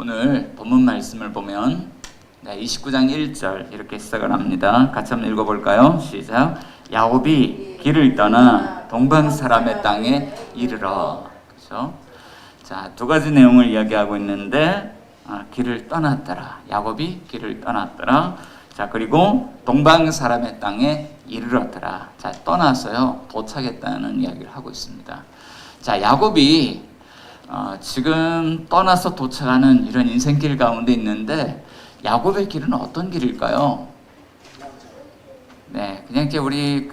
오늘 본문 말씀을 보면 29장 1절 이렇게 시작을 합니다. 같이 한번 읽어볼까요? 시작. 야곱이 길을 떠나 동방 사람의 땅에 이르러. 그렇죠? 자, 두 가지 내용을 이야기하고 있는데 길을 떠났더라. 야곱이 길을 떠났더라. 자, 그리고 동방 사람의 땅에 이르렀더라. 자, 떠나서요 도착했다는 이야기를 하고 있습니다. 자, 야곱이 지금 떠나서 도착하는 이런 인생길 가운데 있는데 야곱의 길은 어떤 길일까요? 네, 그냥 이제 우리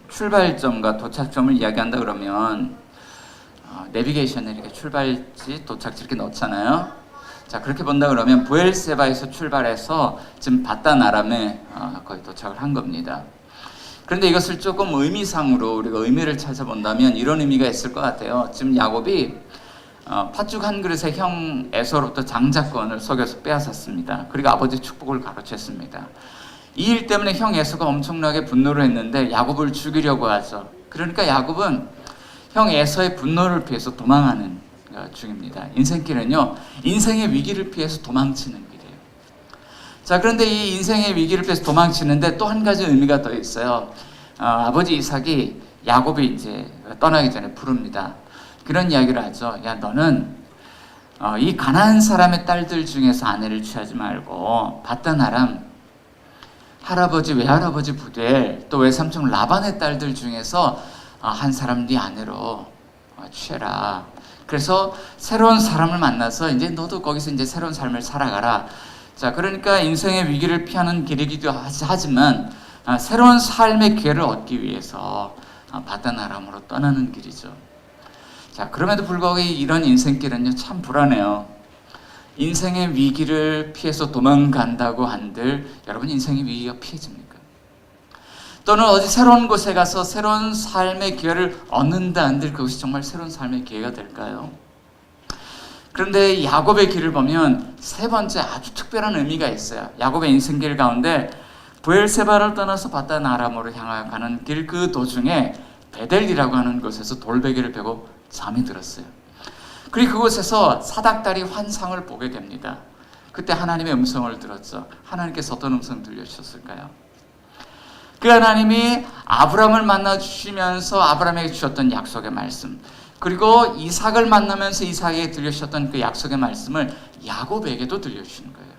출발점과 도착점을 이야기한다 그러면 내비게이션에 이렇게 출발지, 도착지 이렇게 넣잖아요. 자, 그렇게 본다 그러면 부엘세바에서 출발해서 지금 바단 아람에 거의 도착을 한 겁니다. 그런데 이것을 조금 의미상으로 우리가 의미를 찾아본다면 이런 의미가 있을 것 같아요. 지금 야곱이 팥죽 한 그릇에 형 에서로부터 장자권을 속여서 빼앗았습니다. 그리고 아버지 축복을 가로챘습니다. 이 일 때문에 형 에서가 엄청나게 분노를 했는데 야곱을 죽이려고 하죠. 그러니까 야곱은 형 에서의 분노를 피해서 도망하는 중입니다. 인생길은요, 인생의 위기를 피해서 도망치는 길이에요. 자, 그런데 이 인생의 위기를 피해서 도망치는데 또 한 가지 의미가 더 있어요. 아버지 이삭이 야곱이 이제 떠나기 전에 부릅니다. 그런 이야기를 하죠. 야, 너는 이 가나안 사람의 딸들 중에서 아내를 취하지 말고 바단 아람 할아버지, 외할아버지 부델 또 외삼촌 라반의 딸들 중에서 한 사람 네 아내로 취해라. 그래서 새로운 사람을 만나서 이제 너도 거기서 이제 새로운 삶을 살아가라. 자, 그러니까 인생의 위기를 피하는 길이기도 하지만 새로운 삶의 기회를 얻기 위해서 바단 아람으로 떠나는 길이죠. 자, 그럼에도 불구하고 이런 인생길은요 참 불안해요. 인생의 위기를 피해서 도망간다고 한들 여러분 인생의 위기가 피해집니까? 또는 어디 새로운 곳에 가서 새로운 삶의 기회를 얻는다 한들 그것이 정말 새로운 삶의 기회가 될까요? 그런데 야곱의 길을 보면 세 번째 아주 특별한 의미가 있어요. 야곱의 인생길 가운데 부엘세바를 떠나서 바단 아람으로 향하는 길 그 도중에 베델이라고 하는 곳에서 돌베개를 베고 잠이 들었어요. 그리고 그곳에서 사닥다리 환상을 보게 됩니다. 그때 하나님의 음성을 들었죠. 하나님께서 어떤 음성 들려주셨을까요? 그 하나님이 아브라함을 만나주시면서 아브라함에게 주셨던 약속의 말씀, 그리고 이삭을 만나면서 이삭에게 들려주셨던 그 약속의 말씀을 야곱에게도 들려주시는 거예요.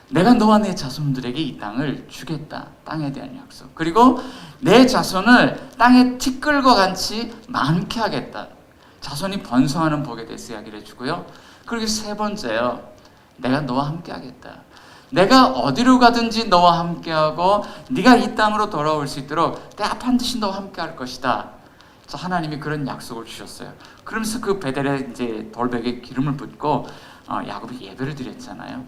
내가 너와 내 자손들에게 이 땅을 주겠다. 땅에 대한 약속. 그리고 내 자손을 땅의 티끌과 같이 많게 하겠다. 자손이 번성하는 복에 대해서 이야기를 해주고요. 그리고 세 번째요. 내가 너와 함께 하겠다. 내가 어디로 가든지 너와 함께하고 네가 이 땅으로 돌아올 수 있도록 내가 반드시 너와 함께 할 것이다. 그래서 하나님이 그런 약속을 주셨어요. 그러면서 그 베델에 이제 돌베개에 기름을 붓고 야곱이 예배를 드렸잖아요.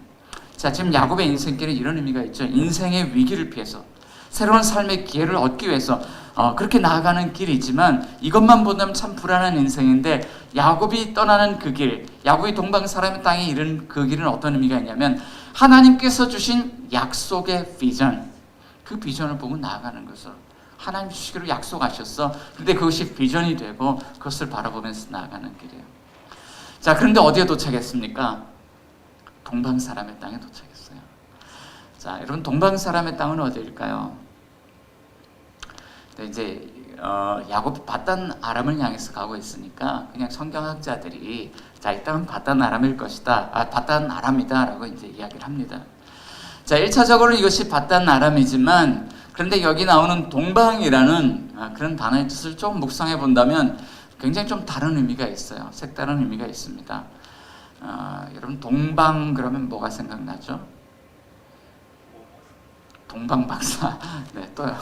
자, 지금 야곱의 인생길에 이런 의미가 있죠. 인생의 위기를 피해서 새로운 삶의 기회를 얻기 위해서 그렇게 나아가는 길이지만 이것만 본다면 참 불안한 인생인데 야곱이 떠나는 그 길, 야곱이 동방 사람의 땅에 이른 그 길은 어떤 의미가 있냐면 하나님께서 주신 약속의 비전, 그 비전을 보고 나아가는 거죠. 하나님 주시기로 약속하셨어. 근데 그것이 비전이 되고 그것을 바라보면서 나아가는 길이에요. 자, 그런데 어디에 도착했습니까? 동방 사람의 땅에 도착했어요. 자, 여러분 동방 사람의 땅은 어디일까요? 이제 야곱이 바단 아람을 향해서 가고 있으니까 그냥 성경학자들이 자, 이 땅은 바단 아람일 것이다. 바단 아람이다 라고 이제 이야기를 합니다. 자, 1차적으로 이것이 바단 아람이지만 그런데 여기 나오는 동방이라는 그런 단어의 뜻을 조금 묵상해 본다면 굉장히 좀 다른 의미가 있어요. 색다른 의미가 있습니다. 여러분 동방 그러면 뭐가 생각나죠? 동방 박사. 네, 또요.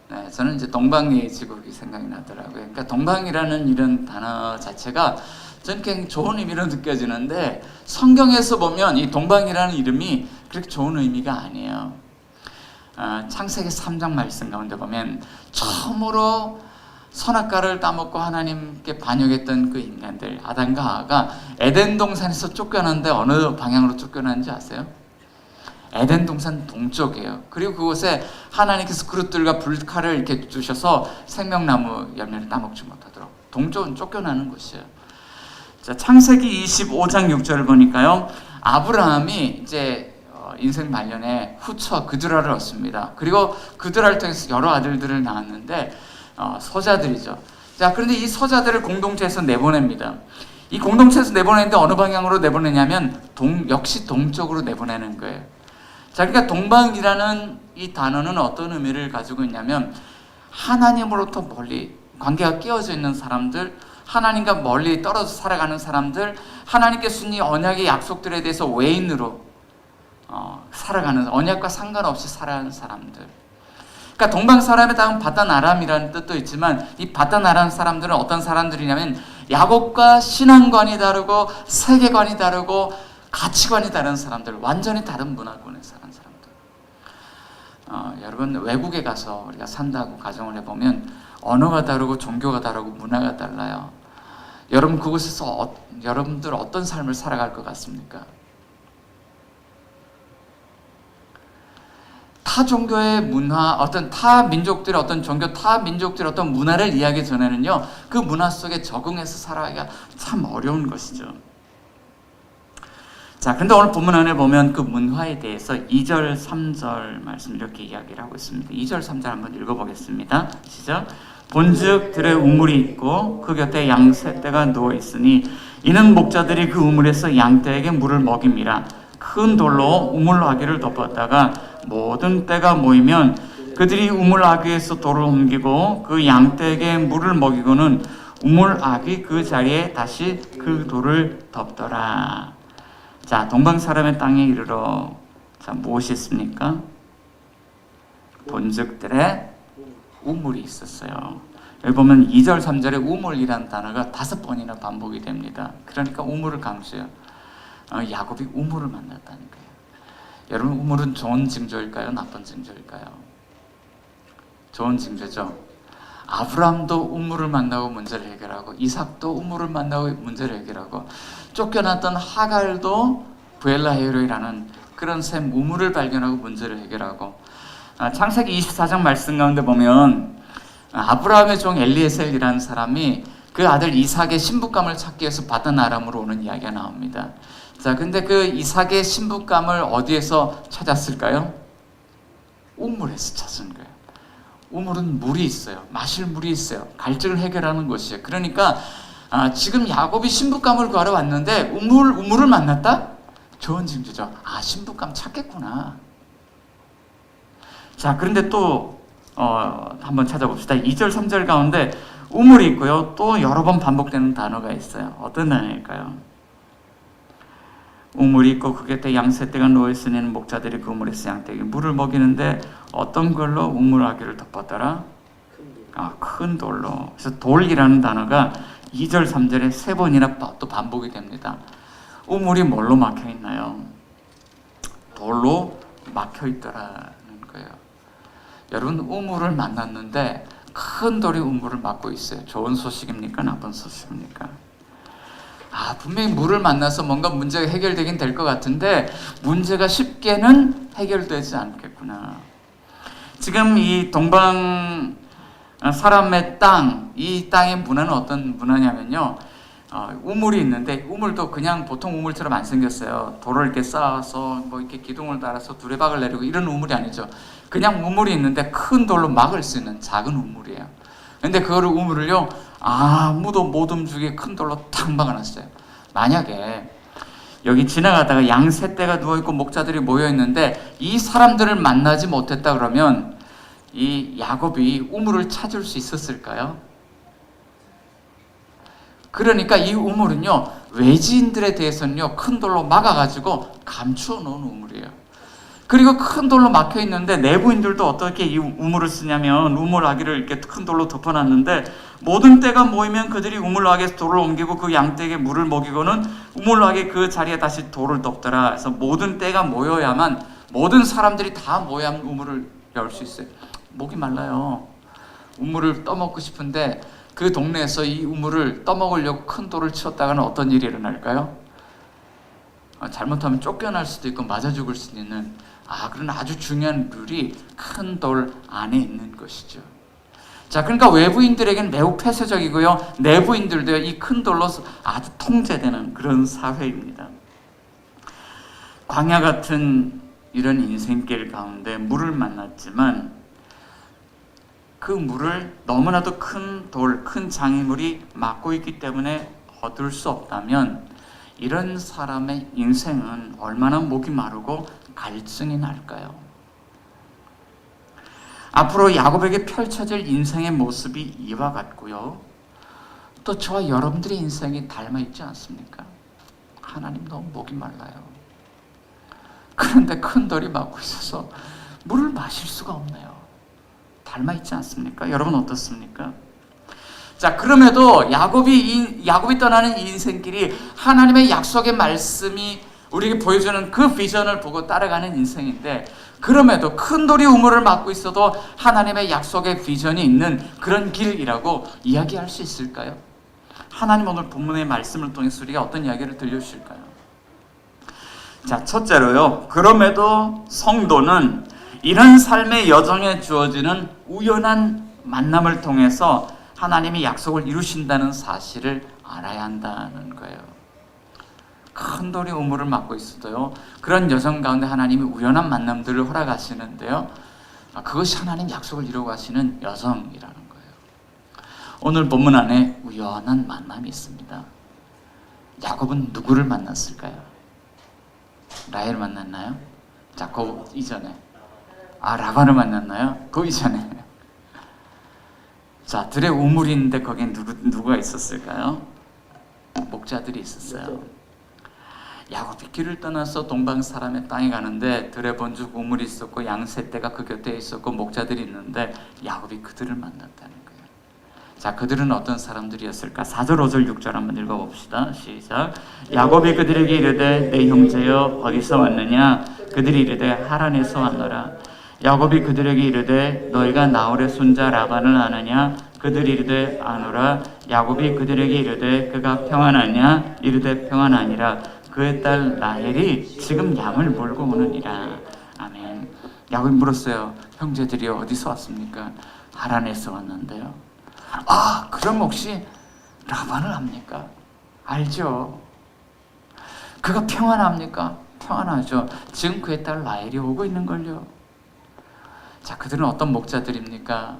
네, 저는 이제 동방예지국이 생각이 나더라고요. 그러니까 동방이라는 이런 단어 자체가 저는 굉장히 좋은 의미로 느껴지는데 성경에서 보면 이 동방이라는 이름이 그렇게 좋은 의미가 아니에요. 창세기 3장 말씀 가운데 보면 처음으로 선악과를 따먹고 하나님께 반역했던 그 인간들 아담과 하와가 에덴 동산에서 쫓겨났는데 어느 방향으로 쫓겨났는지 아세요? 에덴 동산 동쪽이에요. 그리고 그곳에 하나님께서 그릇들과 불칼을 이렇게 주셔서 생명나무 열매를 따먹지 못하도록 동쪽은 쫓겨나는 곳이에요. 자, 창세기 25장 6절을 보니까요. 아브라함이 이제 인생 말년에 후처 그드라를 얻습니다. 그리고 그드라를 통해서 여러 아들들을 낳았는데 서자들이죠. 자, 그런데 이 서자들을 공동체에서 내보냅니다. 이 공동체에서 내보내는데 어느 방향으로 내보내냐면 역시 동쪽으로 내보내는 거예요. 자, 그러니까 동방이라는 이 단어는 어떤 의미를 가지고 있냐면 하나님으로부터 멀리 관계가 깨어져 있는 사람들, 하나님과 멀리 떨어져 살아가는 사람들, 하나님께 주신 이 언약의 약속들에 대해서 외인으로 살아가는, 언약과 상관없이 살아가는 사람들. 그러니까 동방 사람의 다음 바단 아람이라는 뜻도 있지만 이 바단 아람 사람들은 어떤 사람들이냐면 야곱과 신앙관이 다르고 세계관이 다르고 가치관이 다른 사람들, 완전히 다른 문화권에 사는 사람들. 여러분 외국에 가서 우리가 산다고 가정을 해보면 언어가 다르고 종교가 다르고 문화가 달라요. 여러분 그곳에서 여러분들 어떤 삶을 살아갈 것 같습니까? 타 종교의 문화, 어떤 타 민족들의 어떤 종교, 타 민족들의 어떤 문화를 이야기 전에는요, 그 문화 속에 적응해서 살아가기가 참 어려운 것이죠. 자, 근데 오늘 본문 안에 보면 그 문화에 대해서 2절, 3절 말씀 이렇게 이야기를 하고 있습니다. 2절, 3절 한번 읽어보겠습니다. 시작. 본즉 들에 우물이 있고 그 곁에 양 세 떼가 누워 있으니 이는 목자들이 그 우물에서 양떼에게 물을 먹임이라. 큰 돌로 우물 아귀를 덮었다가 모든 떼가 모이면 그들이 우물 아귀에서 돌을 옮기고 그 양떼에게 물을 먹이고는 우물 아귀 그 자리에 다시 그 돌을 덮더라. 자, 동방 사람의 땅에 이르러 자, 무엇이 있습니까? 본적들의 우물이 있었어요. 여기 보면 2절, 3절에 우물이라는 단어가 5번이나 반복이 됩니다. 그러니까 우물을 강조해요. 야곱이 우물을 만났다는 거예요. 여러분 우물은 좋은 징조일까요? 나쁜 징조일까요? 좋은 징조죠. 아브라함도 우물을 만나고 문제를 해결하고 이삭도 우물을 만나고 문제를 해결하고 쫓겨났던 하갈도 부엘라헤로이라는 그런 샘 우물을 발견하고 문제를 해결하고 창세기 24장 말씀 가운데 보면 아브라함의 종 엘리에셀이라는 사람이 그 아들 이삭의 신부감을 찾기 위해서 바단 아람으로 오는 이야기가 나옵니다. 자, 근데 그 이삭의 신부감을 어디에서 찾았을까요? 우물에서 찾은 거예요. 우물은 물이 있어요. 마실 물이 있어요. 갈증을 해결하는 것이에요. 그러니까 지금 야곱이 신부감을 구하러 왔는데 우물을 만났다? 좋은 징조죠. 신부감 찾겠구나. 자, 그런데 또 한번 찾아봅시다. 2절, 3절 가운데 우물이 있고요. 또 여러 번 반복되는 단어가 있어요. 어떤 단어일까요? 우물이 있고 그 곁에 양새떼가 누워있으니 목자들이 그 우물에서 양떼에게 물을 먹이는데 어떤 걸로 우물 아귀를 덮었더라? 큰 돌로. 그래서 돌이라는 단어가 2절, 3절에 3번이나 또 반복이 됩니다. 우물이 뭘로 막혀 있나요? 돌로 막혀 있더라는 거예요. 여러분 우물을 만났는데 큰 돌이 우물을 막고 있어요. 좋은 소식입니까? 나쁜 소식입니까? 분명히 물을 만나서 뭔가 문제가 해결되긴 될 것 같은데 문제가 쉽게는 해결되지 않겠구나. 지금 이 동방 사람의 땅, 이 땅의 문화는 어떤 문화냐면요, 우물이 있는데 우물도 그냥 보통 우물처럼 안 생겼어요. 돌을 이렇게 쌓아서 뭐 이렇게 기둥을 달아서 두레박을 내리고 이런 우물이 아니죠. 그냥 우물이 있는데 큰 돌로 막을 수 있는 작은 우물이에요. 근데 그거를 우물을요, 아무도 못 움직이게 큰 돌로 탁 막아놨어요. 만약에 여기 지나가다가 양 세 떼가 누워있고 목자들이 모여있는데 이 사람들을 만나지 못했다 그러면 이 야곱이 우물을 찾을 수 있었을까요? 그러니까 이 우물은요, 외지인들에 대해서는요 큰 돌로 막아가지고 감추어 놓은 우물이에요. 그리고 큰 돌로 막혀 있는데 내부인들도 어떻게 이 우물을 쓰냐면 우물 아귀를 이렇게 큰 돌로 덮어놨는데 모든 떼가 모이면 그들이 우물 아귀에서 돌을 옮기고 그 양떼에게 물을 먹이고는 우물 아귀 그 자리에 다시 돌을 덮더라. 그래서 모든 떼가 모여야만, 모든 사람들이 다 모여야만 우물을 열 수 있어요. 목이 말라요. 우물을 떠먹고 싶은데 그 동네에서 이 우물을 떠먹으려고 큰 돌을 치웠다가는 어떤 일이 일어날까요? 잘못하면 쫓겨날 수도 있고 맞아 죽을 수도 있는 그런 아주 중요한 룰이 큰 돌 안에 있는 것이죠. 자, 그러니까 외부인들에게는 매우 폐쇄적이고요. 내부인들도 이 큰 돌로 아주 통제되는 그런 사회입니다. 광야 같은 이런 인생길 가운데 물을 만났지만 그 물을 너무나도 큰 돌, 큰 장애물이 막고 있기 때문에 얻을 수 없다면 이런 사람의 인생은 얼마나 목이 마르고 갈증이 날까요? 앞으로 야곱에게 펼쳐질 인생의 모습이 이와 같고요. 또 저와 여러분들의 인생이 닮아 있지 않습니까? 하나님 너무 목이 말라요. 그런데 큰 돌이 막고 있어서 물을 마실 수가 없네요. 닮아 있지 않습니까? 여러분 어떻습니까? 자, 그럼에도 야곱이 떠나는 이 인생길이 하나님의 약속의 말씀이 우리에게 보여주는 그 비전을 보고 따라가는 인생인데, 그럼에도 큰 돌이 우물을 막고 있어도 하나님의 약속의 비전이 있는 그런 길이라고 이야기할 수 있을까요? 하나님 오늘 본문의 말씀을 통해서 우리가 어떤 이야기를 들려주실까요? 자, 첫째로요, 그럼에도 성도는 이런 삶의 여정에 주어지는 우연한 만남을 통해서 하나님이 약속을 이루신다는 사실을 알아야 한다는 거예요. 큰 돌이 우물을 막고 있어도요, 그런 여정 가운데 하나님이 우연한 만남들을 허락하시는데요, 그것이 하나님 약속을 이루어 가시는 여정이라는 거예요. 오늘 본문 안에 우연한 만남이 있습니다. 야곱은 누구를 만났을까요? 라헬을 만났나요? 자, 그 이전에 라반을 만났나요? 그 이전에 자, 들의 우물인데 거기에 누가 있었을까요? 목자들이 있었어요. 야곱이 길을 떠나서 동방 사람의 땅에 가는데 들의 본죽 우물이 있었고 양 세 떼가 그 곁에 있었고 목자들이 있는데 야곱이 그들을 만났다는 거예요. 자, 그들은 어떤 사람들이었을까? 4절, 5절, 6절 한번 읽어봅시다. 시작. 야곱이 그들에게 이르되 내 형제여 어디서 왔느냐? 그들이 이르되 하란에서 왔노라. 야곱이 그들에게 이르되 너희가 나홀의 손자 라반을 아느냐? 그들이 이르되 아노라. 야곱이 그들에게 이르되 그가 평안하냐? 이르되 평안하니라. 그의 딸 라헬이 지금 양을 몰고 오느니라. 아멘. 야곱이 물었어요. 형제들이 어디서 왔습니까? 하란에서 왔는데요. 그럼 혹시 라반을 압니까? 알죠. 그가 평안합니까? 평안하죠. 지금 그의 딸 라헬이 오고 있는걸요. 자, 그들은 어떤 목자들입니까?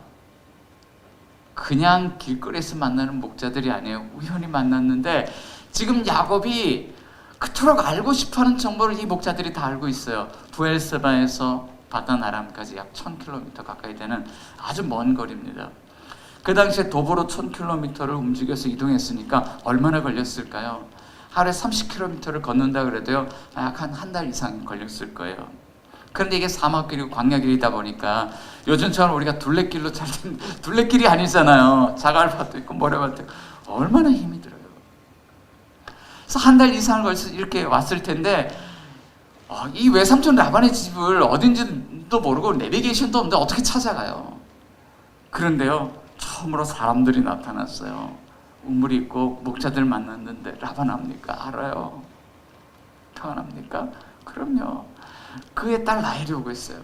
그냥 길거리에서 만나는 목자들이 아니에요. 우연히 만났는데 지금 야곱이 그토록 알고 싶어하는 정보를 이 목자들이 다 알고 있어요. 부엘세바에서 바단 아람까지 약 1000km 가까이 되는 아주 먼 거리입니다. 그 당시에 도보로 1000km를 움직여서 이동했으니까 얼마나 걸렸을까요? 하루에 30km를 걷는다 그래도요, 약 한 달 이상 걸렸을 거예요. 그런데 이게 사막길이고 광야길이다 보니까 요즘처럼 우리가 둘레길로 둘레길이 아니잖아요. 자갈밭도 있고 모래밭도 있고 얼마나 힘이 들어요. 그래서 한 달 이상을 걸쳐서 이렇게 왔을 텐데 이 외삼촌 라반의 집을 어딘지도 모르고 내비게이션도 없는데 어떻게 찾아가요? 그런데요, 처음으로 사람들이 나타났어요. 우물이 있고 목자들 만났는데 라반 압니까? 알아요. 평안합니까? 그럼요. 그의 딸 라헬이 오고 있어요.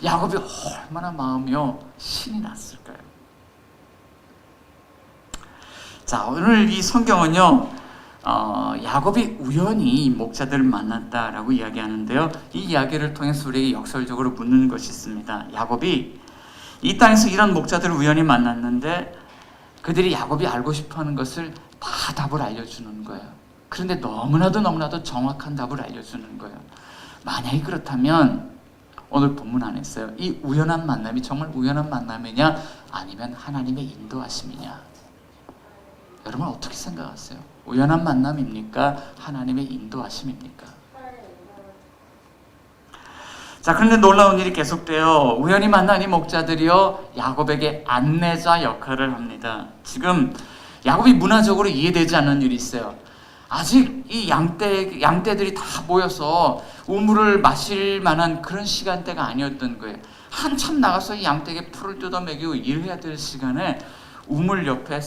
야곱이 얼마나 마음이요 신이 났을까요? 자, 오늘 이 성경은요, 야곱이 우연히 목자들을 만났다라고 이야기하는데요, 이 이야기를 통해서 우리에게 역설적으로 묻는 것이 있습니다. 야곱이 이 땅에서 이런 목자들을 우연히 만났는데 그들이 야곱이 알고 싶어하는 것을 다 답을 알려주는 거예요. 그런데 너무나도 정확한 답을 알려주는 거예요. 만약에 그렇다면 오늘 본문 안에서요, 이 우연한 만남이 정말 우연한 만남이냐 아니면 하나님의 인도하심이냐, 여러분 어떻게 생각하세요? 우연한 만남입니까? 하나님의 인도하심입니까? 자, 그런데 놀라운 일이 계속돼요. 우연히 만난 이 목자들이요, 야곱에게 안내자 역할을 합니다. 지금 야곱이 문화적으로 이해되지 않는 일이 있어요. 아직 이 양떼들이 다 모여서 우물을 마실 만한 그런 시간대가 아니었던 거예요. 한참 나가서 이 양떼에게 풀을 뜯어 먹이고 일해야 될 시간에 우물 옆에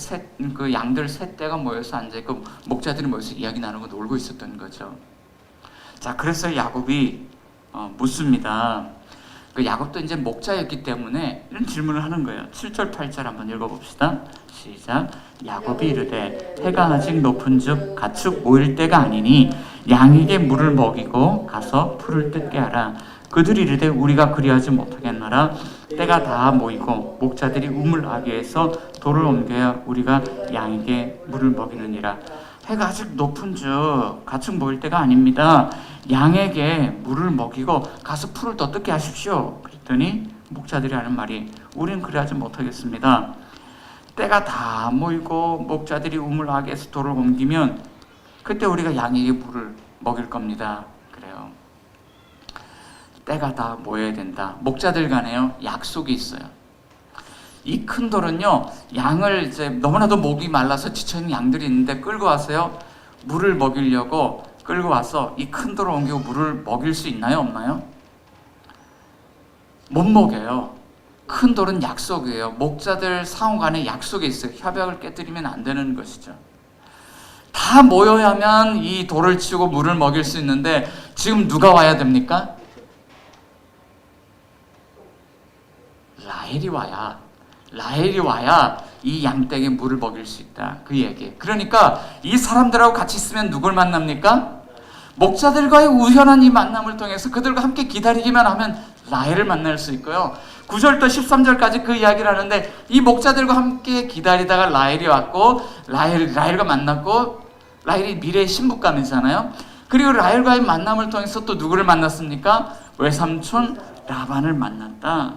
그 양들 세 떼가 모여서 앉아있고 목자들이 모여서 이야기 나누고 놀고 있었던 거죠. 자, 그래서 야곱이 묻습니다. 그 야곱도 이제 목자였기 때문에 이런 질문을 하는 거예요. 7절 8절 한번 읽어봅시다. 시작. 야곱이 이르되 해가 아직 높은즉 가축 모일 때가 아니니 양에게 물을 먹이고 가서 풀을 뜯게 하라. 그들이 이르되 우리가 그리하지 못하겠노라. 때가 다 모이고 목자들이 우물 아귀에서 돌을 옮겨야 우리가 양에게 물을 먹이느니라. 해가 아직 높은즉 가축 모일 때가 아닙니다. 양에게 물을 먹이고 가서 풀을 더 뜯게 하십시오. 그랬더니 목자들이 하는 말이 우린 그리하지 못하겠습니다. 때가 다 모이고 목자들이 우물 아귀에서 돌을 옮기면 그때 우리가 양에게 물을 먹일 겁니다. 그래요. 때가 다 모여야 된다. 목자들 간에요 약속이 있어요. 이 큰 돌은요 양을 이제 너무나도 목이 말라서 지쳐있는 양들이 있는데 끌고 와서요 물을 먹이려고 끌고 와서 이 큰 돌을 옮기고 물을 먹일 수 있나요 없나요? 못 먹여요. 큰 돌은 약속이에요. 목자들 상호 간에 약속이 있어요. 협약을 깨뜨리면 안 되는 것이죠. 다 모여야만 이 돌을 치우고 물을 먹일 수 있는데 지금 누가 와야 됩니까? 라헬이 와야 이 양떼에게 물을 먹일 수 있다. 그 얘기. 그러니까 이 사람들하고 같이 있으면 누굴 만납니까? 목자들과의 우연한 이 만남을 통해서 그들과 함께 기다리기만 하면 라헬을 만날 수 있고요. 9절부터 13절까지 그 이야기를 하는데 이 목자들과 함께 기다리다가 라헬이 왔고 라헬과 만났고 라헬이 미래의 신부감이잖아요. 그리고 라헬과의 만남을 통해서 또 누구를 만났습니까? 외삼촌 라반을 만났다.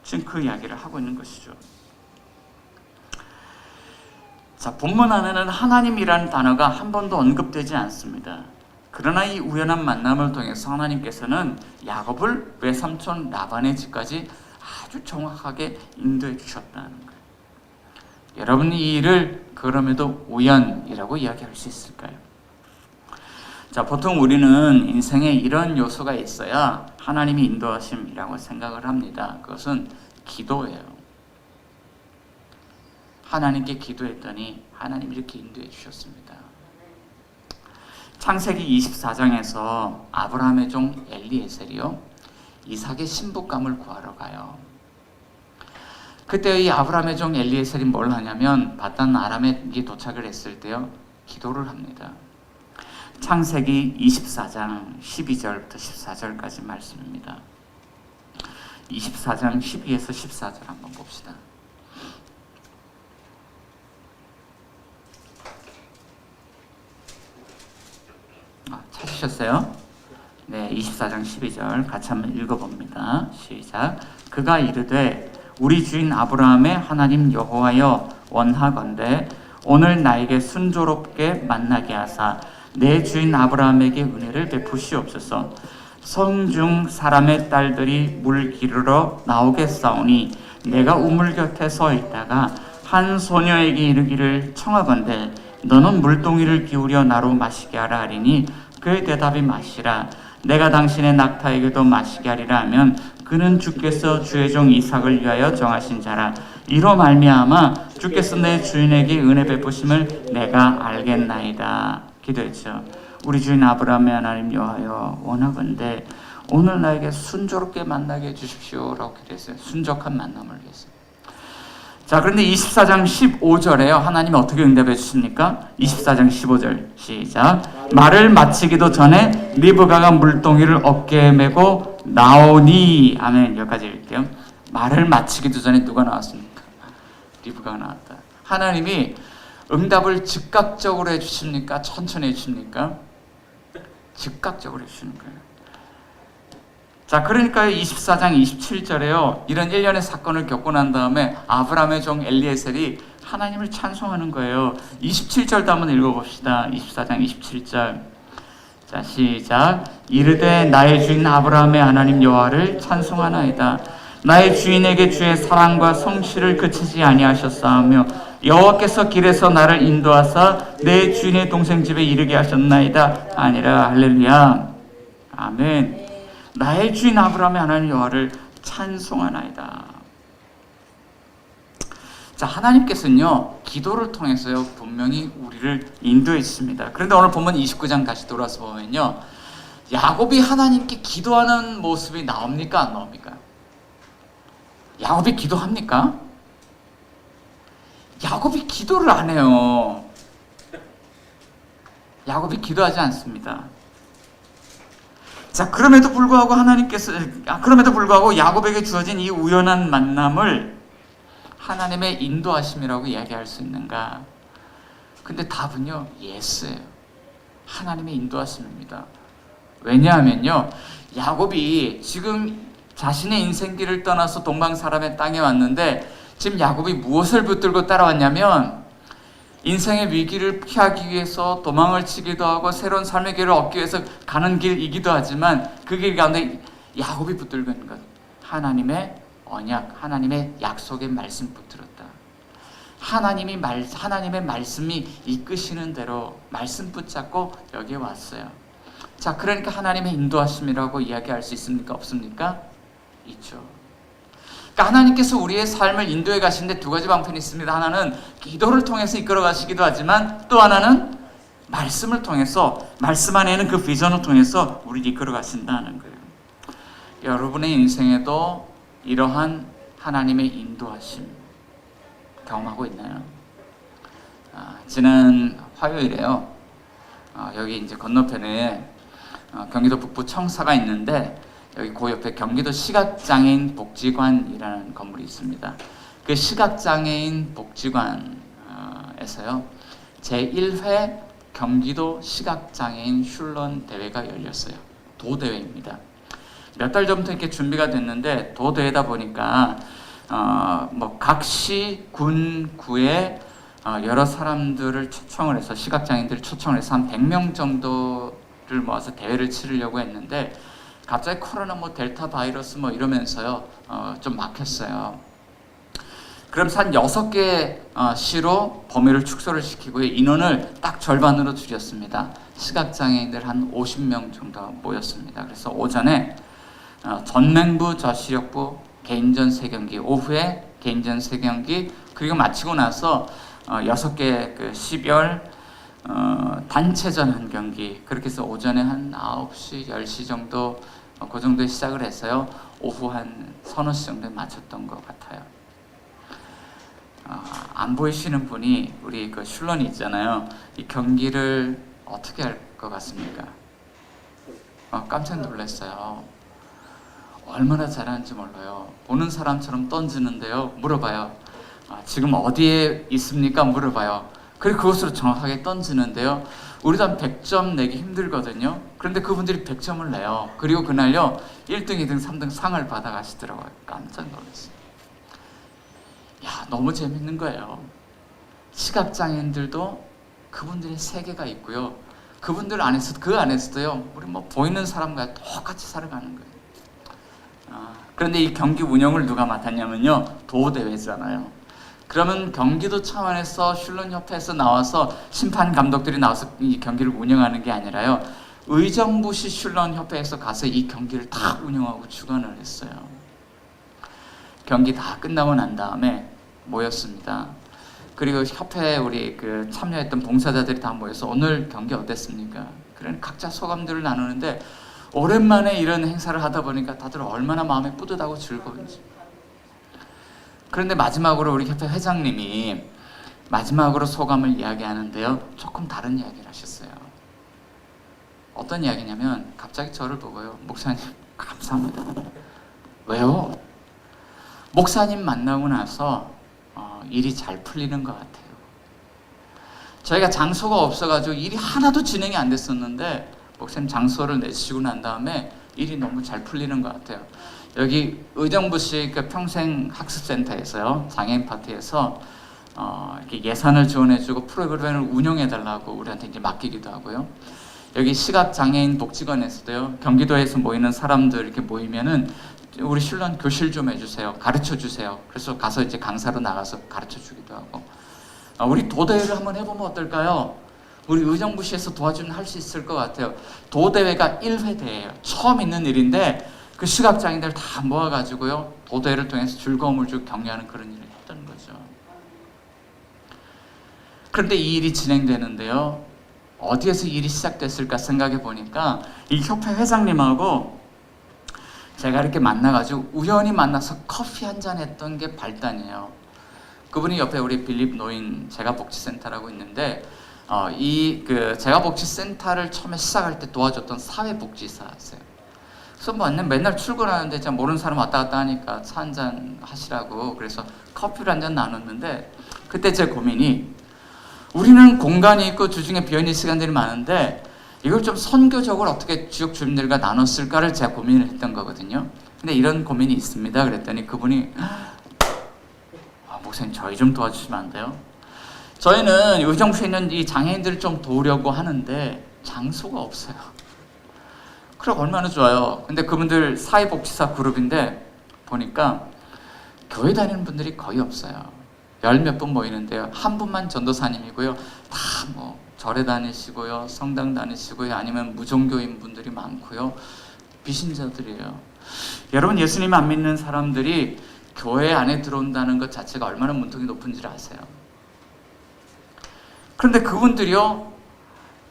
지금 그 이야기를 하고 있는 것이죠. 자, 본문 안에는 하나님이라는 단어가 한 번도 언급되지 않습니다. 그러나 이 우연한 만남을 통해서 하나님께서는 야곱을 외삼촌 라반의 집까지 아주 정확하게 인도해 주셨다는 거예요. 여러분 이 일을 그럼에도 우연이라고 이야기할 수 있을까요? 자, 보통 우리는 인생에 이런 요소가 있어야 하나님이 인도하심이라고 생각을 합니다. 그것은 기도예요. 하나님께 기도했더니 하나님이 이렇게 인도해 주셨습니다. 창세기 24장에서 아브라함의 종 엘리에셀이요 이삭의 신부감을 구하러 가요. 그때 이 아브라함의 종 엘리에셀이 뭘 하냐면 바단 아람에 도착을 했을 때요 기도를 합니다. 창세기 24장 12절부터 14절까지 말씀입니다. 24장 12에서 14절 한번 봅시다. 찾으셨어요? 네, 24장 12절 같이 한번 읽어봅니다. 시작. 그가 이르되 우리 주인 아브라함의 하나님 여호와여 원하건대 오늘 나에게 순조롭게 만나게 하사 내 주인 아브라함에게 은혜를 베푸시옵소서. 성중 사람의 딸들이 물 기르러 나오겠사오니 내가 우물 곁에 서 있다가 한 소녀에게 이르기를 청하건대 너는 물동이를 기울여 나로 마시게 하라 하리니 그의 대답이 마시라. 내가 당신의 낙타에게도 마시게 하리라 하면 그는 주께서 주의 종 이삭을 위하여 정하신 자라. 이로 말미암아 주께서 내 주인에게 은혜 베푸심을 내가 알겠나이다. 기도했죠. 우리 주인 아브라함의 하나님 여호와여 원하건대 오늘 나에게 순조롭게 만나게 해주십시오 라고 기도했어요. 순적한 만남을 위해서. 자, 그런데 24장 15절에요 하나님이 어떻게 응답해 주십니까? 24장 15절 시작. 말을 마치기도 전에 리브가가 물동이를 어깨에 메고 나오니. 아멘. 여기까지 읽을게요. 말을 마치기도 전에 누가 나왔습니까? 리브가가 나왔다. 하나님이 응답을 즉각적으로 해주십니까? 천천히 해주십니까? 즉각적으로 해주시는 거예요. 자, 그러니까 24장 27절에요. 이런 일련의 사건을 겪고 난 다음에 아브라함의 종 엘리에셀이 하나님을 찬송하는 거예요. 27절도 한번 읽어봅시다. 24장 27절. 자, 시작. 이르되 나의 주인 아브라함의 하나님 여호와를 찬송하나이다. 나의 주인에게 주의 사랑과 성실을 그치지 아니하셨사오며 여호와께서 길에서 나를 인도하사 내 주인의 동생 집에 이르게 하셨나이다. 아니라. 할렐루야. 아멘. 나의 주인 아브라함의 하나님 여호와를 찬송하나이다. 자, 하나님께서는요 기도를 통해서요 분명히 우리를 인도해 주십니다. 그런데 오늘 본문 29장 다시 돌아서 보면요 야곱이 하나님께 기도하는 모습이 나옵니까 안 나옵니까? 야곱이 기도합니까? 야곱이 기도를 안 해요. 야곱이 기도하지 않습니다. 자, 그럼에도 불구하고 야곱에게 주어진 이 우연한 만남을 하나님의 인도하심이라고 이야기할 수 있는가? 근데 답은요, 예스예요. 하나님의 인도하심입니다. 왜냐하면요, 야곱이 지금 자신의 인생길을 떠나서 동방 사람의 땅에 왔는데, 지금 야곱이 무엇을 붙들고 따라왔냐면, 인생의 위기를 피하기 위해서 도망을 치기도 하고 새로운 삶의 길을 얻기 위해서 가는 길이기도 하지만, 그 길 가운데 야곱이 붙들고 있는 것, 하나님의 언약, 하나님의 약속의 말씀 붙들었다. 하나님의 말씀이 이끄시는 대로 말씀 붙잡고 여기에 왔어요. 자, 그러니까 하나님의 인도하심이라고 이야기할 수 있습니까? 없습니까? 있죠. 그러니까 하나님께서 우리의 삶을 인도해 가시는데 두 가지 방편이 있습니다. 하나는 기도를 통해서 이끌어 가시기도 하지만, 또 하나는 말씀을 통해서, 말씀 안에 있는 그 비전을 통해서 우리를 이끌어 가신다는 거예요. 여러분의 인생에도 이러한 하나님의 인도하심 경험하고 있나요? 지난 화요일에요. 여기 이제 건너편에 경기도 북부 청사가 있는데, 여기 그 옆에 경기도 시각장애인 복지관이라는 건물이 있습니다. 그 시각장애인 복지관에서요, 제1회 경기도 시각장애인 슐런 대회가 열렸어요. 도대회입니다. 몇 달 전부터 이렇게 준비가 됐는데, 도대회다 보니까 각 시, 군, 구에 여러 사람들을 초청을 해서, 시각장애인들을 초청을 해서 한 100명 정도를 모아서 대회를 치르려고 했는데, 갑자기 코로나 델타 바이러스 이러면서요, 좀 막혔어요. 그래서 한 6개 시로 범위를 축소를 시키고요, 인원을 딱 절반으로 줄였습니다. 시각장애인들 한 50명 정도 모였습니다. 그래서 오전에 전맹부, 저시력부 개인전 3경기, 오후에 개인전 3경기, 그리고 마치고 나서 6개 그 12월 단체전 1경기, 그렇게 해서 오전에 한 9시, 10시 정도, 그 정도에 시작을 해서요, 오후 한 서너 시 정도에 마쳤던 것 같아요. 안 보이시는 분이 우리 그 슐런이 있잖아요. 이 경기를 어떻게 할 것 같습니까? 깜짝 놀랐어요. 얼마나 잘하는지 몰라요. 보는 사람처럼 던지는데요, 물어봐요. 지금 어디에 있습니까? 물어봐요. 그리고 그것으로 정확하게 던지는데요, 우리도 한 100점 내기 힘들거든요. 그런데 그분들이 100점을 내요. 그리고 그날요, 1등, 2등, 3등 상을 받아가시더라고요. 깜짝 놀랐어요. 야, 너무 재밌는 거예요. 시각장애인들도 그분들의 세계가 있고요, 그분들 안에서, 그 안에서도요, 우리 보이는 사람과 똑같이 살아가는 거예요. 그런데 이 경기 운영을 누가 맡았냐면요, 도대회잖아요. 그러면 경기도 차원에서 슐런협회에서 나와서 심판 감독들이 나와서 이 경기를 운영하는 게 아니라요, 의정부시 슐런협회에서 가서 이 경기를 다 운영하고 주관을 했어요. 경기 다 끝나고 난 다음에 모였습니다. 그리고 협회에 우리 그 참여했던 봉사자들이 다 모여서 오늘 경기 어땠습니까? 그런 각자 소감들을 나누는데, 오랜만에 이런 행사를 하다 보니까 다들 얼마나 마음이 뿌듯하고 즐거운지. 그런데 마지막으로 우리 협회 회장님이 마지막으로 소감을 이야기하는데요, 조금 다른 이야기를 하셨어요. 어떤 이야기냐면, 갑자기 저를 보고요, 목사님 감사합니다. 왜요? 목사님 만나고 나서 일이 잘 풀리는 것 같아요. 저희가 장소가 없어가지고 일이 하나도 진행이 안 됐었는데, 목사님 장소를 내주시고 난 다음에 일이 너무 잘 풀리는 것 같아요. 여기 의정부시 그 평생학습센터에서요, 장애인 파트에서 이렇게 예산을 지원해주고 프로그램을 운영해달라고 우리한테 이제 맡기기도 하고요. 여기 시각장애인 복지관에서도요, 경기도에서 모이는 사람들 이렇게 모이면은 우리 슐런 교실 좀 해주세요, 가르쳐 주세요. 그래서 가서 이제 강사로 나가서 가르쳐 주기도 하고. 우리 도대회를 한번 해보면 어떨까요? 우리 의정부시에서 도와주면 할 수 있을 것 같아요. 도대회가 1회 대회예요. 처음 있는 일인데, 그 시각장애인들 다 모아가지고요, 도대회를 통해서 즐거움을 주고 격려하는 그런 일을 했던 거죠. 그런데 이 일이 진행되는데요, 어디에서 일이 시작됐을까 생각해 보니까 이 협회 회장님하고 제가 이렇게 만나가지고 우연히 만나서 커피 한잔 했던 게 발단이에요. 그분이 옆에 우리 빌립 노인 재가복지센터라고 있는데 이 재가복지센터를 처음에 시작할 때 도와줬던 사회복지사였어요. 그래서 뭐 맨날 출근하는데 제가 모르는 사람 왔다 갔다 하니까 차 한잔 하시라고 그래서 커피를 한잔 나눴는데 그때 제 고민이 우리는 공간이 있고 주중에 비어있는 시간들이 많은데 이걸 좀 선교적으로 어떻게 지역 주민들과 나눴을까를 제가 고민을 했던 거거든요. 근데 이런 고민이 있습니다. 그랬더니 그분이 목사님 저희 좀 도와주시면 안 돼요? 저희는 의정부에 있는 이 장애인들을 좀 도우려고 하는데 장소가 없어요. 그럼 얼마나 좋아요. 근데 그분들 사회복지사 그룹인데 보니까 교회 다니는 분들이 거의 없어요. 열 몇 분 모이는데요. 한 분만 전도사님이고요. 다 뭐 절에 다니시고요. 성당 다니시고요. 아니면 무종교인 분들이 많고요. 비신자들이에요. 여러분 예수님 안 믿는 사람들이 교회 안에 들어온다는 것 자체가 얼마나 문턱이 높은지를 아세요? 그런데 그분들이요.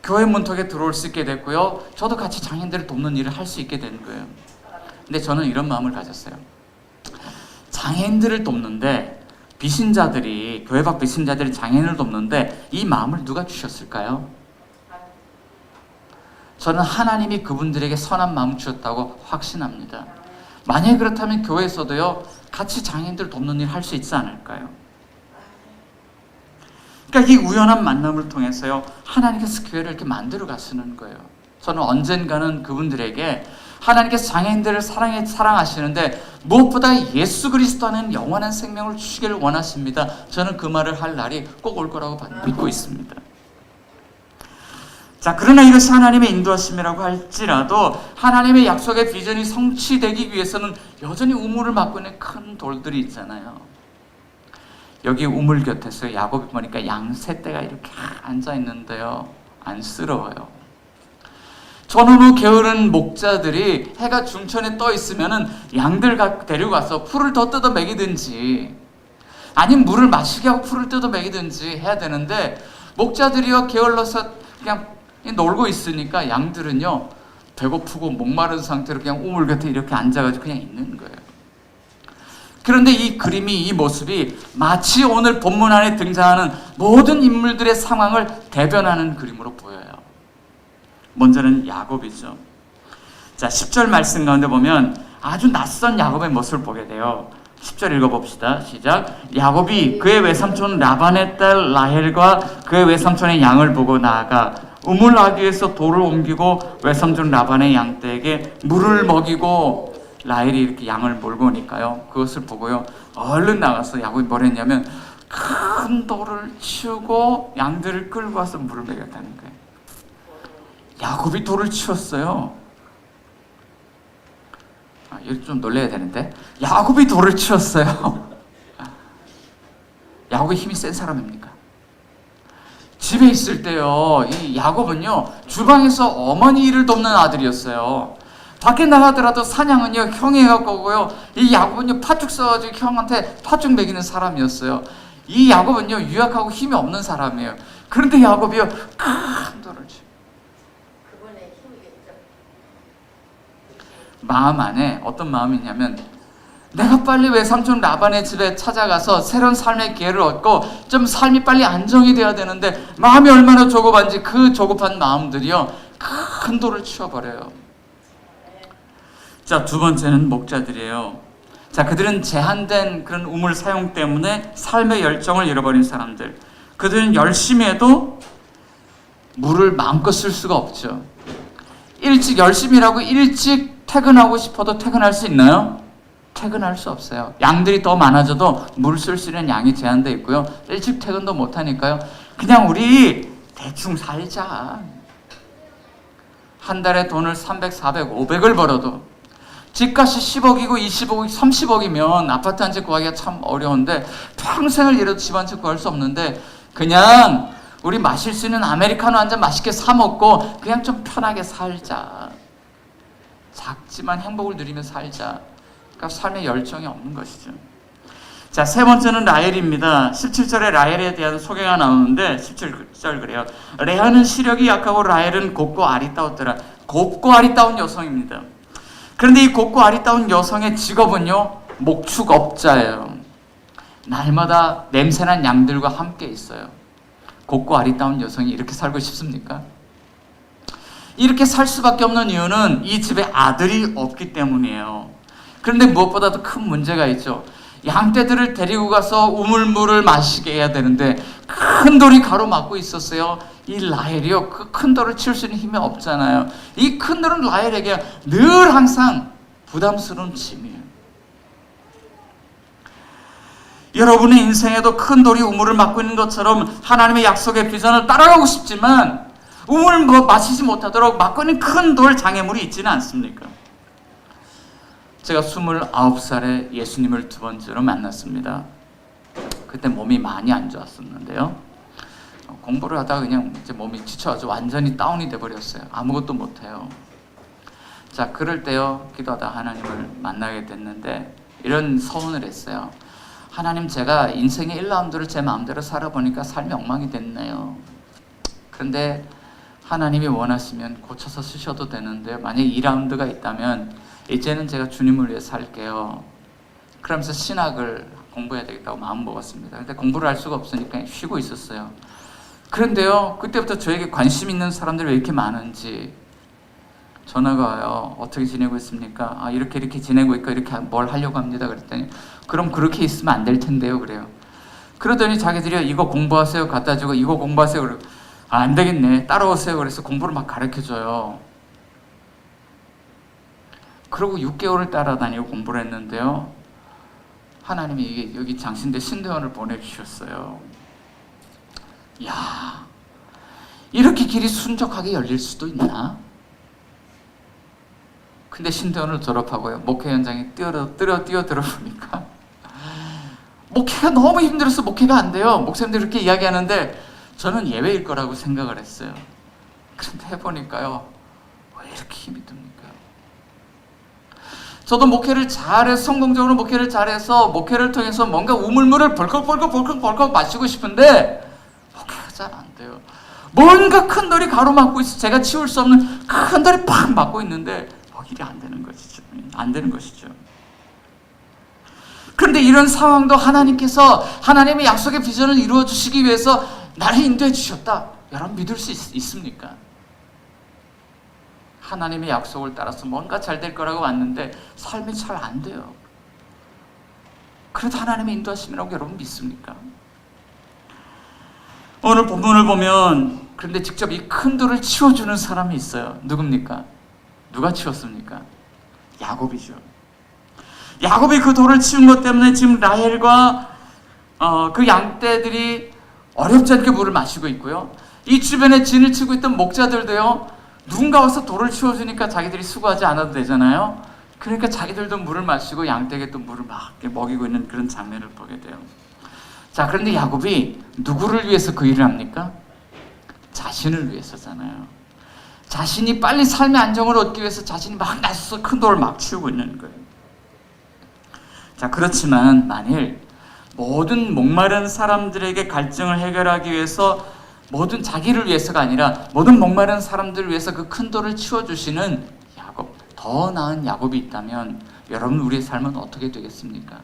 교회 문턱에 들어올 수 있게 됐고요. 저도 같이 장애인들을 돕는 일을 할 수 있게 된 거예요. 근데 저는 이런 마음을 가졌어요. 장애인들을 돕는데 비신자들이 교회 밖 비신자들이 장애인을 돕는데 이 마음을 누가 주셨을까요? 저는 하나님이 그분들에게 선한 마음을 주셨다고 확신합니다. 만약에 그렇다면 교회에서도요 같이 장애인들을 돕는 일을 할 수 있지 않을까요? 그러니까 이 우연한 만남을 통해서요 하나님께서 교회를 이렇게 만들어 가시는 거예요. 저는 언젠가는 그분들에게 하나님께서 장애인들을 사랑하시는데 무엇보다 예수 그리스도 안에는 영원한 생명을 주시기를 원하십니다. 저는 그 말을 할 날이 꼭 올 거라고 믿고 있습니다. 자, 그러나 이것이 하나님의 인도하심이라고 할지라도 하나님의 약속의 비전이 성취되기 위해서는 여전히 우물을 막고 있는 큰 돌들이 있잖아요. 여기 우물 곁에서 야곱이 보니까 양 세 떼가 이렇게 앉아 있는데요. 안쓰러워요. 전후 게으른 목자들이 해가 중천에 떠 있으면은 양들 데리고 가서 풀을 더 뜯어 먹이든지 아니면 물을 마시게 하고 풀을 뜯어 먹이든지 해야 되는데 목자들이요 게을러서 그냥 놀고 있으니까 양들은요 배고프고 목마른 상태로 그냥 우물 곁에 이렇게 앉아가지고 그냥 있는 거예요. 그런데 이 그림이, 이 모습이 마치 오늘 본문 안에 등장하는 모든 인물들의 상황을 대변하는 그림으로 보여요. 먼저는 야곱이죠. 자, 10절 말씀 가운데 보면 아주 낯선 야곱의 모습을 보게 돼요. 10절 읽어봅시다. 시작. 야곱이 그의 외삼촌 라반의 딸 라헬과 그의 외삼촌의 양을 보고 나아가 우물 아귀에서 돌을 옮기고 외삼촌 라반의 양떼에게 물을 먹이고 라헬이 이렇게 양을 몰고 오니까요. 그것을 보고요. 얼른 나가서 야곱이 뭘 했냐면 큰 돌을 치우고 양들을 끌고 와서 물을 먹였다는 거예요. 야곱이 돌을 치웠어요. 여기 좀 놀래야 되는데 야곱이 돌을 치웠어요. 야곱이 힘이 센 사람입니까? 집에 있을 때요 이 야곱은요 주방에서 어머니 일을 돕는 아들이었어요. 밖에 나가더라도 사냥은요 형이 해갖고 오고요. 이 야곱은요 팥죽 써가지고 형한테 팥죽 먹이는 사람이었어요. 이 야곱은요 유약하고 힘이 없는 사람이에요. 그런데 야곱이요 큰 돌을 치워. 마음 안에 어떤 마음이 있냐면 내가 빨리 외삼촌 라반의 집에 찾아가서 새로운 삶의 기회를 얻고 좀 삶이 빨리 안정이 돼야 되는데 마음이 얼마나 조급한지 그 조급한 마음들이요 큰 돌을 치워버려요. 자, 두 번째는 목자들이에요. 자, 그들은 제한된 그런 우물 사용 때문에 삶의 열정을 잃어버린 사람들. 그들은 열심히 해도 물을 마음껏 쓸 수가 없죠. 열심히 일하고 일찍 퇴근하고 싶어도 퇴근할 수 있나요? 퇴근할 수 없어요. 양들이 더 많아져도 물 쓸 수 있는 양이 제한되어 있고요. 일찍 퇴근도 못하니까요. 그냥 우리 대충 살자. 한 달에 돈을 300, 400, 500을 벌어도 집값이 10억이고 20억, 30억이면 아파트 한 채 구하기가 참 어려운데 평생을 일해도 집 한 채 구할 수 없는데 그냥 우리 마실 수 있는 아메리카노 한 잔 맛있게 사 먹고 그냥 좀 편하게 살자. 작지만 행복을 누리며 살자. 그러니까 삶의 열정이 없는 것이죠. 자, 세 번째는 라헬입니다. 17절에 라헬에 대한 소개가 나오는데 17절 그래요. 레아는 시력이 약하고 라헬은 곱고 아리따웠더라. 곱고 아리따운 여성입니다. 그런데 이 곱고 아리따운 여성의 직업은요, 목축업자예요. 날마다 냄새난 양들과 함께 있어요. 곱고 아리따운 여성이 이렇게 살고 싶습니까? 이렇게 살 수밖에 없는 이유는 이 집에 아들이 없기 때문이에요. 그런데 무엇보다도 큰 문제가 있죠. 양떼들을 데리고 가서 우물물을 마시게 해야 되는데 큰 돌이 가로막고 있었어요. 이 라헬이요, 그 큰 돌을 치울 수 있는 힘이 없잖아요. 이 큰 돌은 라헬에게 늘 항상 부담스러운 짐이에요. 여러분의 인생에도 큰 돌이 우물을 막고 있는 것처럼 하나님의 약속의 비전을 따라가고 싶지만 우물을 마시지 못하도록 막고 있는 큰 돌 장애물이 있지는 않습니까? 제가 29살에 예수님을 두 번째로 만났습니다. 그때 몸이 많이 안 좋았었는데요. 공부를 하다가 그냥 이제 몸이 지쳐가지고 완전히 다운이 돼버렸어요. 아무것도 못해요. 자, 그럴 때요, 기도하다 하나님을 만나게 됐는데 이런 서원을 했어요. 하나님, 제가 인생의 1라운드를 제 마음대로 살아보니까 삶이 엉망이 됐네요. 그런데 하나님이 원하시면 고쳐서 쓰셔도 되는데 만약에 2라운드가 있다면 이제는 제가 주님을 위해 살게요. 그러면서 신학을 공부해야 되겠다고 마음 먹었습니다. 근데 공부를 할 수가 없으니까 쉬고 있었어요. 그런데요, 그때부터 저에게 관심 있는 사람들이 왜 이렇게 많은지 전화가 와요. 어떻게 지내고 있습니까? 아, 이렇게 지내고 있고 이렇게 뭘 하려고 합니다. 그랬더니 그럼 그렇게 있으면 안 될 텐데요. 그래요. 그러더니 자기들이 이거 공부하세요 갖다 주고 이거 공부하세요. 그러고 아, 안 되겠네. 따라오세요. 그래서 공부를 막 가르쳐줘요. 그러고 6개월을 따라다니고 공부를 했는데요, 하나님이 여기 장신대 신대원을 보내주셨어요. 야, 이렇게 길이 순적하게 열릴 수도 있나? 근데 신대원을 졸업하고요, 목회 현장에 뛰어들어보니까 목회가 너무 힘들어서 목회가 안 돼요. 목사님들 이렇게 이야기하는데 저는 예외일 거라고 생각을 했어요. 그런데 해보니까요, 왜 이렇게 힘이 듭니까? 저도 목회를 잘해서, 성공적으로 목회를 잘해서 목회를 통해서 뭔가 우물물을 벌컥 마시고 싶은데 목회가 잘 안 돼요. 뭔가 큰 돌이 가로막고 있어. 제가 치울 수 없는 큰 돌이 팍 막고 있는데 일이 안 되는 것이죠. 안 되는 것이죠. 그런데 이런 상황도 하나님께서 하나님의 약속의 비전을 이루어 주시기 위해서 나를 인도해 주셨다. 여러분 믿을 수 있습니까? 하나님의 약속을 따라서 뭔가 잘 될 거라고 왔는데 삶이 잘 안 돼요. 그래도 하나님의 인도하심이라고 여러분 믿습니까? 오늘 본문을 보면 그런데 직접 이 큰 돌을 치워주는 사람이 있어요. 누굽니까? 누가 치웠습니까? 야곱이죠. 야곱이 그 돌을 치운 것 때문에 지금 라헬과 그 양떼들이 어렵지 않게 물을 마시고 있고요. 이 주변에 진을 치고 있던 목자들도요, 누군가 와서 돌을 치워주니까 자기들이 수고하지 않아도 되잖아요. 그러니까 자기들도 물을 마시고 양떼에게 또 물을 막 먹이고 있는 그런 장면을 보게 돼요. 자, 그런데 야곱이 누구를 위해서 그 일을 합니까? 자신을 위해서잖아요. 자신이 빨리 삶의 안정을 얻기 위해서 자신이 막 나서서 큰 돌을 막 치우고 있는 거예요. 자, 그렇지만 만일 모든 목마른 사람들에게 갈증을 해결하기 위해서, 모든 자기를 위해서가 아니라 모든 목마른 사람들을 위해서 그 큰 돌을 치워주시는 야곱, 더 나은 야곱이 있다면 여러분, 우리의 삶은 어떻게 되겠습니까?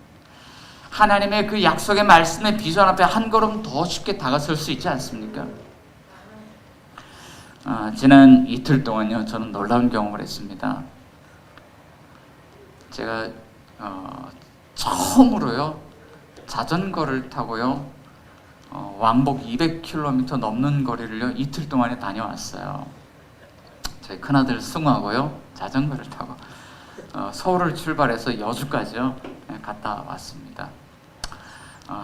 하나님의 그 약속의 말씀의 비전 앞에 한 걸음 더 쉽게 다가설 수 있지 않습니까? 지난 이틀 동안요, 저는 놀라운 경험을 했습니다. 제가 처음으로요, 자전거를 타고요, 왕복 200km 넘는 거리를요, 이틀 동안에 다녀왔어요. 저희 큰아들 승우하고요, 자전거를 타고 서울을 출발해서 여주까지요, 갔다 왔습니다.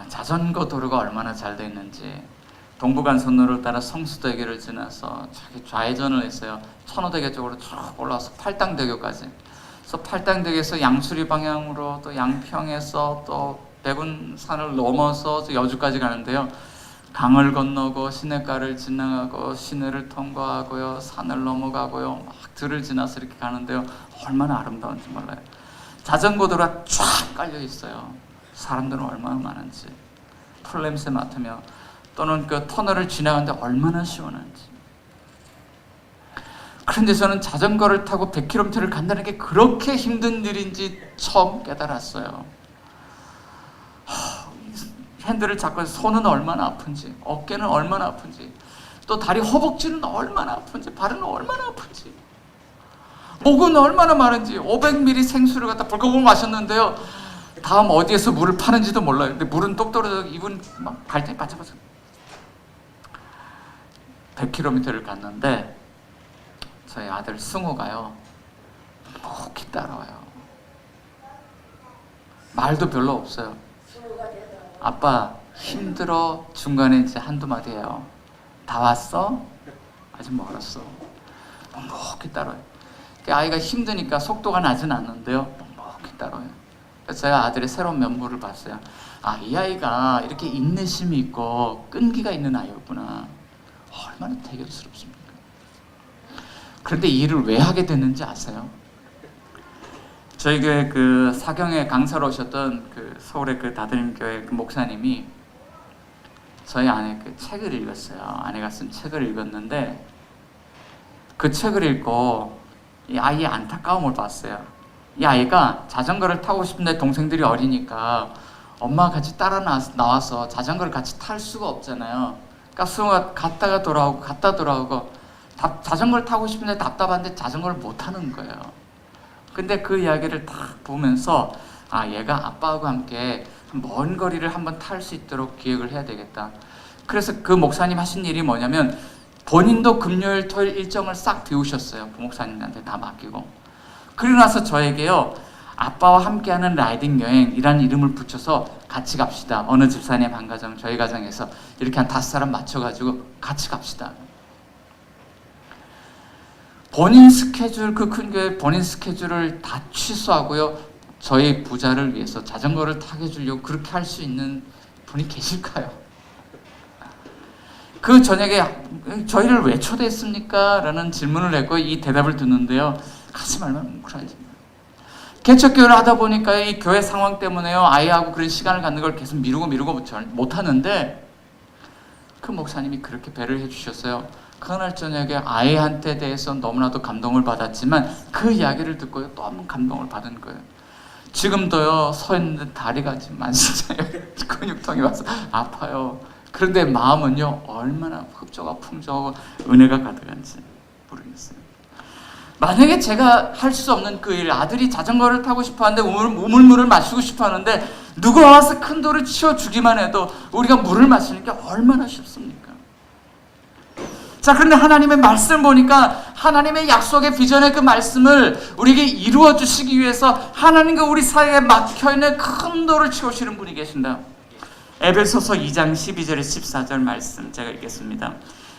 자전거 도로가 얼마나 잘 돼 있는지, 동부간선로를 따라 성수대교를 지나서 저기 좌회전을 했어요. 천호대교 쪽으로 쭉 올라와서 팔당대교까지. 그래서 팔당대교에서 양수리 방향으로 또 양평에서 또 백운산을 넘어서 여주까지 가는데요. 강을 건너고 시냇가를 지나가고 시내를 통과하고요, 산을 넘어가고요, 막 들을 지나서 이렇게 가는데요. 얼마나 아름다운지 몰라요. 자전거 도로가 쫙 깔려 있어요. 사람들은 얼마나 많은지. 풀냄새 맡으며, 또는 그 터널을 지나가는데 얼마나 시원한지. 그런데 저는 자전거를 타고 100km를 간다는 게 그렇게 힘든 일인지 처음 깨달았어요. 핸들을 잡고 손은 얼마나 아픈지, 어깨는 얼마나 아픈지, 또 다리 허벅지는 얼마나 아픈지, 발은 얼마나 아픈지, 목은 얼마나 마른지. 500ml 생수를 갖다 벌컥 마셨는데요, 다음 어디에서 물을 파는지도 몰라요. 근데 물은 똑 떨어져 입은 막 갈등이 바짝바짝. 100km를 갔는데 저희 아들 승우가요 묵묵히 따라와요. 말도 별로 없어요. 아빠 힘들어. 중간에 이제 한두 마디 해요. 다 왔어? 아직 멀었어. 묵묵히 따라와요. 아이가 힘드니까 속도가 나진 않는데요, 묵묵히 따라와요. 그래서 제가 아들의 새로운 면모를 봤어요. 아, 이 아이가 이렇게 인내심이 있고 끈기가 있는 아이였구나. 얼마나 대견스럽습니까? 그런데 이 일을 왜 하게 됐는지 아세요? 저희 교회 그 사경에 강사로 오셨던 그 서울의 그 다드림교회 그 목사님이 저희 아내 그 책을 읽었어요. 아내가 쓴 책을 읽었는데 그 책을 읽고 이 아이의 안타까움을 봤어요. 이 아이가 자전거를 타고 싶은데 동생들이 어리니까 엄마가 같이 따라 나와서 자전거를 같이 탈 수가 없잖아요. 그러니까 승우가 갔다가 돌아오고 갔다 돌아오고 자전거를 타고 싶은데 답답한데 자전거를 못 타는 거예요. 근데 그 이야기를 딱 보면서 아, 얘가 아빠하고 함께 먼 거리를 한번 탈 수 있도록 기획을 해야 되겠다. 그래서 그 목사님 하신 일이 뭐냐면 본인도 금요일 토요일 일정을 싹 비우셨어요. 부목사님한테 다 맡기고. 그리고 나서 저에게요, 아빠와 함께하는 라이딩 여행이라는 이름을 붙여서 같이 갑시다. 어느 집사님 한 가정, 저희 가정에서 이렇게 한 5사람 맞춰가지고 같이 갑시다. 본인 스케줄, 그 큰 교회 본인 스케줄을 다 취소하고요, 저희 부자를 위해서 자전거를 타게 해주려고 그렇게 할 수 있는 분이 계실까요? 그 저녁에 저희를 왜 초대했습니까? 라는 질문을 했고 이 대답을 듣는데요, 가지 말면 뭉클하지. 개척교회를 하다 보니까 이 교회 상황 때문에요, 아이하고 그런 시간을 갖는 걸 계속 미루고 못하는데 그 목사님이 그렇게 배를 해주셨어요. 그날 저녁에 아이한테 대해서 너무나도 감동을 받았지만 그 이야기를 듣고요, 또 한 번 감동을 받은 거예요. 지금도요, 서 있는데 다리가 지금 만신창이에요. 근육통이 와서 아파요. 그런데 마음은요, 얼마나 흡조가 풍족하고 은혜가 가득한지 모르겠어요. 만약에 제가 할 수 없는 그 일, 아들이 자전거를 타고 싶어 하는데 우물물을 마시고 싶어 하는데 누가 와서 큰 돌을 치워주기만 해도 우리가 물을 마시는 게 얼마나 쉽습니까? 자, 그런데 하나님의 말씀을 보니까 하나님의 약속의 비전의 그 말씀을 우리에게 이루어 주시기 위해서 하나님과 우리 사이에 막혀있는 큰 돌을 치우시는 분이 계신다. 에베소서 2장 12절에 14절 말씀 제가 읽겠습니다.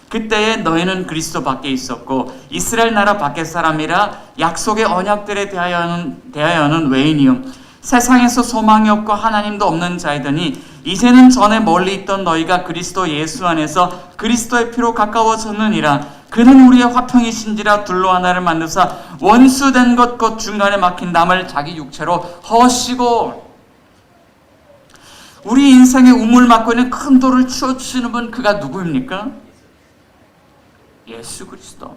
그때에 너희는 그리스도 밖에 있었고 이스라엘 나라 밖의 사람이라 약속의 언약들에 대하여는 외인이요 세상에서 소망이 없고 하나님도 없는 자이더니 이제는 전에 멀리 있던 너희가 그리스도 예수 안에서 그리스도의 피로 가까워졌느니라. 그는 우리의 화평이신지라 둘로 하나를 만드사 원수된 것 곧 중간에 막힌 담을 자기 육체로 허시고. 우리 인생의 우물 막고 있는 큰 돌을 치워주시는 분, 그가 누구입니까? 예수 그리스도.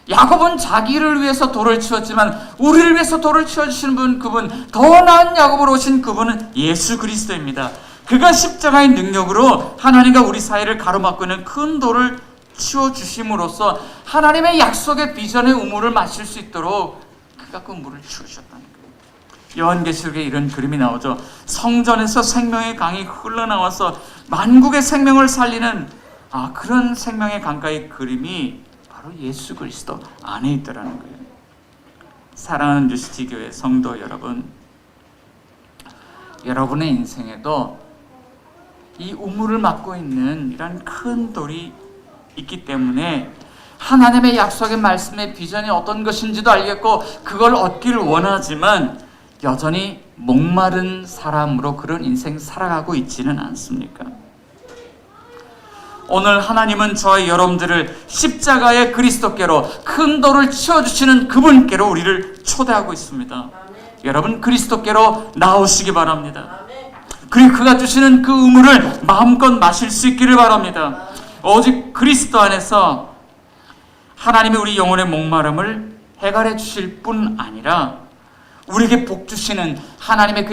야곱은 자기를 위해서 돌을 치웠지만 우리를 위해서 돌을 치워주시는 분, 그분, 더 나은 야곱으로 오신 그분은 예수 그리스도입니다. 그가 십자가의 능력으로 하나님과 우리 사이를 가로막고 있는 큰 돌을 치워주심으로써 하나님의 약속의 비전의 우물을 마실 수 있도록 그가 그 물을 치우셨다는 거예요. 요한계시록에 이런 그림이 나오죠. 성전에서 생명의 강이 흘러나와서 만국의 생명을 살리는 그런 생명의 강가의 그림이 바로 예수 그리스도 안에 있더라는 거예요. 사랑하는 뉴시티 교회 성도 여러분, 여러분의 인생에도 이 우물을 막고 있는 이런 큰 돌이 있기 때문에 하나님의 약속의 말씀의 비전이 어떤 것인지도 알겠고 그걸 얻기를 원하지만 여전히 목마른 사람으로 그런 인생 살아가고 있지는 않습니까? 오늘 하나님은 저와 여러분들을 십자가의 그리스도께로 큰 돌을 치워주시는 그분께로 우리를 초대하고 있습니다. 아멘. 여러분 그리스도께로 나오시기 바랍니다. 아멘. 그리고 그가 주시는 그 우물을 마음껏 마실 수 있기를 바랍니다. 오직 그리스도 안에서 하나님이 우리 영혼의 목마름을 해결해 주실 뿐 아니라 우리에게 복 주시는 하나님의 그